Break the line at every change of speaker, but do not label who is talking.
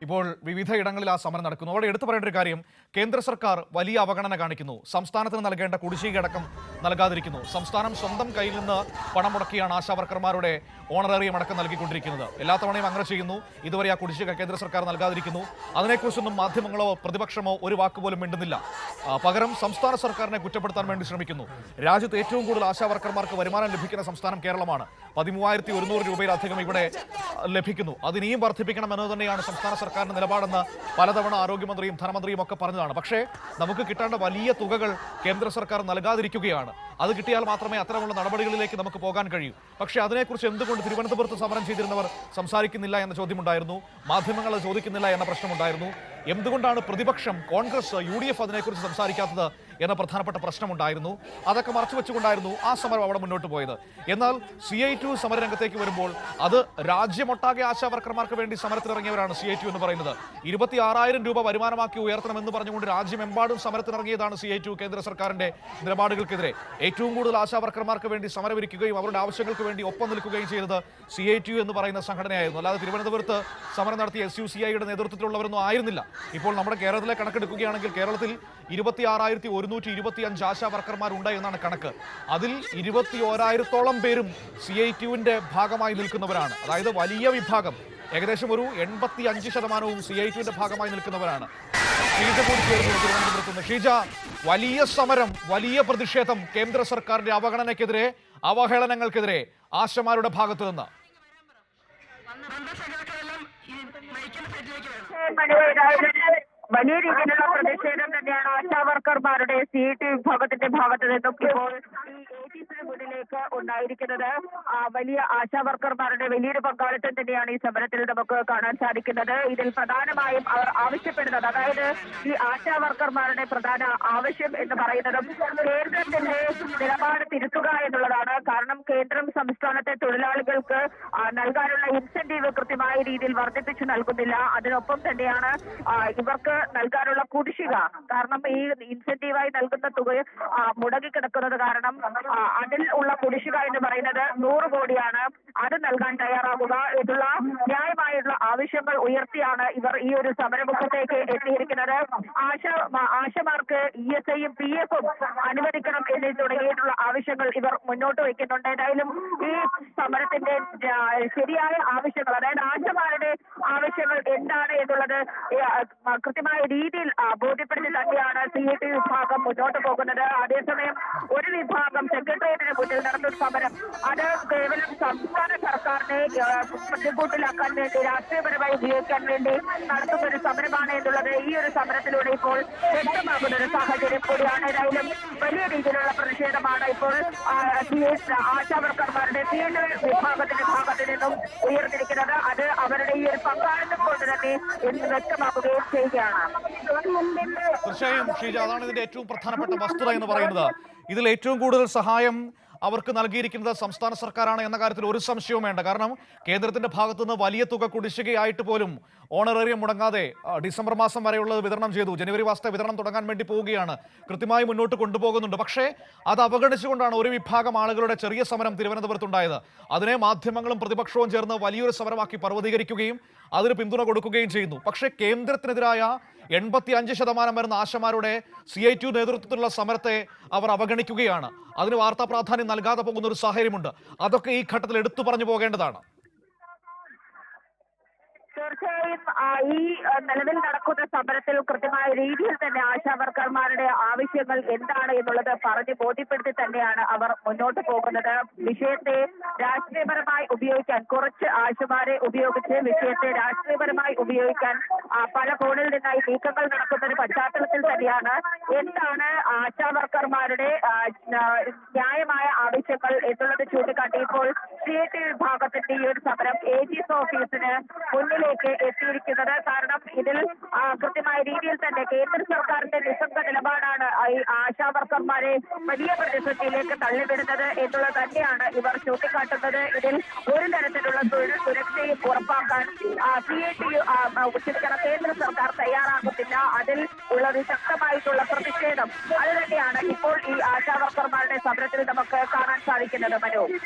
ഇപ്പോൾ വിവിധ ഇടങ്ങളിൽ ആ സമരം നടക്കുന്നു. അവിടെ എടുത്തു പറയേണ്ട ഒരു കാര്യം, കേന്ദ്ര സർക്കാർ വലിയ അവഗണന കാണിക്കുന്നു. സംസ്ഥാനത്തിന് നൽകേണ്ട കുടിശ്ശിക അടക്കം നൽകാതിരിക്കുന്നു. സംസ്ഥാനം സ്വന്തം കയ്യിൽ നിന്ന് പണം മുടക്കിയാണ് ആശാവർക്കർമാരുടെ ഓണറേറിയം അടക്കം നൽകിക്കൊണ്ടിരിക്കുന്നത്. എല്ലാ തവണയും അങ്ങനെ ചെയ്യുന്നു. ഇതുവരെ ആ കുടിശ്ശിക കേന്ദ്ര സർക്കാർ നൽകാതിരിക്കുന്നു. അതിനെക്കുറിച്ചൊന്നും മാധ്യമങ്ങളോ പ്രതിപക്ഷമോ ഒരു വാക്കുപോലും മിണ്ടുന്നില്ല. പകരം സംസ്ഥാന സർക്കാരിനെ കുറ്റപ്പെടുത്താൻ വേണ്ടി ശ്രമിക്കുന്നു. രാജ്യത്ത് ഏറ്റവും കൂടുതൽ ആശാവർക്കർമാർക്ക് വരുമാനം ലഭിക്കുന്ന സംസ്ഥാനം കേരളമാണ്. 13,100 രൂപയിലധികം ഇവിടെ ലഭിക്കുന്നു. അതിനെയും വർദ്ധിപ്പിക്കണമെന്നത് തന്നെയാണ് സംസ്ഥാന സർക്കാരിന്റെ നിലപാടെന്ന് പലതവണ ആരോഗ്യമന്ത്രിയും ധനമന്ത്രിയും ഒക്കെ പറഞ്ഞതാണ്. പക്ഷേ നമുക്ക് കിട്ടേണ്ട വലിയ തുകകൾ കേന്ദ്ര സർക്കാർ നൽകാതിരിക്കുകയാണ്. അത് കിട്ടിയാൽ മാത്രമേ അത്തരമുള്ള നടപടികളിലേക്ക് നമുക്ക് പോകാൻ കഴിയൂ. പക്ഷേ അതിനെക്കുറിച്ച് എന്തുകൊണ്ട് തിരുവനന്തപുരത്ത് സമരം ചെയ്തിരുന്നവർ സംസാരിക്കുന്നില്ല എന്ന ചോദ്യമുണ്ടായിരുന്നു. മാധ്യമങ്ങൾ ചോദിക്കുന്നില്ല എന്ന പ്രശ്നമുണ്ടായിരുന്നു. എന്തുകൊണ്ടാണ് പ്രതിപക്ഷം, കോൺഗ്രസ്, UDF അതിനെക്കുറിച്ച് സംസാരിക്കാത്തത് എന്ന പ്രധാനപ്പെട്ട പ്രശ്നമുണ്ടായിരുന്നു. അതൊക്കെ മറച്ചുവെച്ചുകൊണ്ടായിരുന്നു ആ സമരം അവിടെ മുന്നോട്ട് പോയത്. എന്നാൽ CI2 സമരരംഗത്തേക്ക് വരുമ്പോൾ അത് രാജ്യമൊട്ടാകെ ആശാവർക്കർമാർക്ക് വേണ്ടി സമരത്തിനിറങ്ങിയവരാണ് CI2 എന്ന് പറയുന്നത്. 26,000 രൂപ വരുമാനമാക്കി ഉയർത്തണമെന്ന് പറഞ്ഞുകൊണ്ട് രാജ്യമെമ്പാടും സമരത്തിനിറങ്ങിയതാണ് CI2 കേന്ദ്ര സർക്കാരിന്റെ നിലപാടുകൾക്കെതിരെ. ഏറ്റവും കൂടുതൽ ആശാവർക്കർമാർക്ക് വേണ്ടി സമരമിരിക്കുകയും അവരുടെ ആവശ്യങ്ങൾക്ക് വേണ്ടി ഒപ്പം നിൽക്കുകയും ചെയ്തത് CI2 എന്ന് പറയുന്ന സംഘടനയായിരുന്നു. അല്ലാതെ തിരുവനന്തപുരത്ത് സമരം നടത്തിയ SUCIയുടെ നേതൃത്വത്തിലുള്ളവരൊന്നും ആയിരുന്നില്ല. ഇപ്പോൾ നമ്മുടെ കേരളത്തിലെ കണക്കെടുക്കുകയാണെങ്കിൽ കേരളത്തിൽ 26,125 ആശാ വർക്കർമാരുണ്ട് എന്നാണ് കണക്ക്. അതിൽ 21,000-ഓളം പേരും CI2വിന്റെ ഭാഗമായി നിൽക്കുന്നവരാണ്. അതായത് വലിയ വിഭാഗം, ഏകദേശം ഒരു 85% CI2വിന്റെ ഭാഗമായി നിൽക്കുന്നവരാണ്. ഷീജ കൂടി ചേർന്നു തിരുവനന്തപുരത്തുനിന്ന്. ഷീജ, വലിയ സമരം, വലിയ പ്രതിഷേധം കേന്ദ്ര സർക്കാരിന്റെ അവഗണനയ്ക്കെതിരെ, അവഹേളനങ്ങൾക്കെതിരെ ആശമാരുടെ ഭാഗത്തു നിന്ന്.
വലിയ രീതിയിലുള്ള പ്രതിഷേധം തന്നെയാണ് ആശാവർക്കർമാരുടെ CI2 വിഭാഗത്തിന്റെ ഭാഗത്ത് നിന്നും ഇപ്പോൾ ഈ ATCന് മുന്നിലേക്ക് ഉണ്ടായിരിക്കുന്നത്. വലിയ ആശാവർക്കർമാരുടെ വലിയൊരു പങ്കാളിത്തം തന്നെയാണ് ഈ സമരത്തിൽ നമുക്ക് കാണാൻ സാധിക്കുന്നത്. ഇതിൽ പ്രധാനമായും അവർ ആവശ്യപ്പെടുന്നത്, അതായത് ഈ ആശാവർക്കർമാരുടെ പ്രധാന ആവശ്യം എന്ന് പറയുന്നതും കേന്ദ്രത്തിന്റെ നിലപാട് തിരുത്തുക എന്നുള്ളതാണ്. കാരണം കേന്ദ്രം സംസ്ഥാനത്തെ തൊഴിലാളികൾക്ക് നൽകാനുള്ള ഇൻസെന്റീവ് കൃത്യമായ രീതിയിൽ വർദ്ധിപ്പിച്ചു നൽകുന്നില്ല. അതിനൊപ്പം തന്നെയാണ് ഇവർക്ക് നൽകാനുള്ള കുടിശ്ശിക, കാരണം ഈ ഇൻസെന്റീവായി നൽകുന്ന തുക മുടങ്ങിക്കിടക്കുന്നത് കാരണം അതിൽ ഉള്ള കുടിശ്ശിക എന്ന് പറയുന്നത് 100 കോടിയാണ്. അത് നൽകാൻ തയ്യാറാകുക എന്നുള്ള ന്യായമായുള്ള ആവശ്യങ്ങൾ ഉയർത്തിയാണ് ഇവർ ഈ ഒരു സമരമുഖത്തേക്ക് എത്തിയിരിക്കുന്നത്. ആശമാർക്ക് ESIയും PFും അനുവദിക്കണം എന്ന് തുടങ്ങിയിട്ടുള്ള ആവശ്യങ്ങൾ ഇവർ മുന്നോട്ട് വയ്ക്കുന്നുണ്ട്. ഏതായാലും ഈ സമരത്തിന്റെ ശരിയായ ആവശ്യങ്ങൾ, അതായത് ആശമാരുടെ ആവശ്യങ്ങൾ എന്താണ് എന്നുള്ളത് കൃത്യമായ രീതിയിൽ ബോധ്യപ്പെടുത്തി തന്നെയാണ് CI2 വിഭാഗം മുന്നോട്ട് പോകുന്നത്. അതേസമയം ഒരു വിഭാഗം സെക്രട്ടേറിയറ്റിന് മുന്നിൽ നടത്തുന്ന സമരം അത് കേവലം സംസ്ഥാന സർക്കാരിനെ പ്രതികൂട്ടിലാക്കാൻ വേണ്ടി, രാഷ്ട്രീയപരമായി ഉപയോഗിക്കാൻ വേണ്ടി നടത്തുന്ന ഒരു സമരമാണ് എന്നുള്ളത് ഈ ഒരു സമരത്തിലൂടെ ഇപ്പോൾ വ്യക്തമാകുന്ന ഒരു സാഹചര്യം കൂടിയാണ്. ഏതായാലും വലിയ രീതിയിലുള്ള പ്രതിഷേധമാണ് ഇപ്പോൾ ആശാവർക്കർമാരുടെ CI2 വിഭാഗത്തിന്റെ ഭാഗത്ത് നിന്നും ഉയർന്നിരിക്കുന്നത്. അത് അവരുടെ ഈ ഒരു പങ്കാളിത്തം കൊണ്ട് തന്നെ എന്ന് വ്യക്തമാക്കുകയും ചെയ്യുകയാണ്.
തീർച്ചയായും ഷീജ, അതാണ് ഇതിന്റെ ഏറ്റവും പ്രധാനപ്പെട്ട വസ്തുത എന്ന് പറയുന്നത്. ഇതിൽ ഏറ്റവും കൂടുതൽ സഹായം അവർക്ക് നൽകിയിരിക്കുന്നത് സംസ്ഥാന സർക്കാരാണ് എന്ന കാര്യത്തിൽ ഒരു സംശയവും വേണ്ട. കാരണം കേന്ദ്രത്തിന്റെ ഭാഗത്തുനിന്ന് വലിയ തുക കുടിശ്ശികയായിട്ട് പോലും ഓണറേറിയം മുടങ്ങാതെ ഡിസംബർ മാസം വരെയുള്ളത് വിതരണം ചെയ്തു. ജനുവരി മാസത്തെ വിതരണം തുടങ്ങാൻ വേണ്ടി പോവുകയാണ്. കൃത്യമായി മുന്നോട്ട് കൊണ്ടുപോകുന്നുണ്ട്. പക്ഷേ അത് അവഗണിച്ചുകൊണ്ടാണ് ഒരു വിഭാഗം ആളുകളുടെ ചെറിയ സമരം തിരുവനന്തപുരത്തുണ്ടായത്. അതിനെ മാധ്യമങ്ങളും പ്രതിപക്ഷവും ചേർന്ന് വലിയൊരു സമരമാക്കി പർവ്വതീകരിക്കുകയും അതിന് പിന്തുണ കൊടുക്കുകയും ചെയ്യുന്നു. പക്ഷേ കേന്ദ്രത്തിനെതിരായ 85% വരുന്ന ആശമാരുടെ CI2 നേതൃത്വത്തിലുള്ള സമരത്തെ അവർ അവഗണിക്കുകയാണ്. അതിന് വാർത്താ പ്രാധാന്യം നൽകാതെ പോകുന്ന ഒരു സാഹചര്യമുണ്ട്. അതൊക്കെ ഈ ഘട്ടത്തിൽ എടുത്തു പറഞ്ഞു പോകേണ്ടതാണ്.
തീർച്ചയായും ഈ നിലവിൽ നടക്കുന്ന സമരത്തിൽ കൃത്യമായ രീതിയിൽ തന്നെ ആശാവർക്കർമാരുടെ ആവശ്യങ്ങൾ എന്താണ് എന്നുള്ളത് പറഞ്ഞ് ബോധ്യപ്പെടുത്തി തന്നെയാണ് അവർ മുന്നോട്ട് പോകുന്നത്. വിഷയത്തെ രാഷ്ട്രീയപരമായി ഉപയോഗിക്കാൻ, കുറച്ച് ആശമാരെ ഉപയോഗിച്ച് വിഷയത്തെ രാഷ്ട്രീയപരമായി ഉപയോഗിക്കാൻ പല കോണിൽ നിന്നായി നീക്കങ്ങൾ നടക്കുന്ന ഒരു പശ്ചാത്തലത്തിൽ തന്നെയാണ് എന്താണ് ആശാവർക്കർമാരുടെ ന്യായമായ ആവശ്യങ്ങൾ എന്നുള്ളത് ചൂണ്ടിക്കാട്ടി ഇപ്പോൾ CI2 വിഭാഗത്തിന്റെ ഈ ഒരു സമരം AG's ഓഫീസിന് മുന്നിലേക്ക് എത്തിയിരിക്കുന്നത്. കാരണം ഇതിൽ കൃത്യമായ രീതിയിൽ തന്നെ കേന്ദ്ര സർക്കാരിന്റെ നിസ്സംഗ നിലപാടാണ് ഈ ആശാവർക്കർമാരെ വലിയ പ്രതിസന്ധിയിലേക്ക് തള്ളിവിടുന്നത് എന്നുള്ളത് തന്നെയാണ് ഇവർ ചൂണ്ടിക്കാട്ടുന്നത്. ഇതിൽ ഒരു തരത്തിലുള്ള തൊഴിൽ സുരക്ഷയും ഉറപ്പാക്കാൻ കേന്ദ്ര സർക്കാർ തയ്യാറാകുന്നില്ല. അതിൽ ഉള്ള ശക്തമായിട്ടുള്ള പ്രതിഷേധം അത് തന്നെയാണ് ഇപ്പോൾ ഈ ആശാവർക്കർമാരുടെ സമരത്തിൽ നമുക്ക് കാണാൻ സാധിക്കുന്നത്. മനു.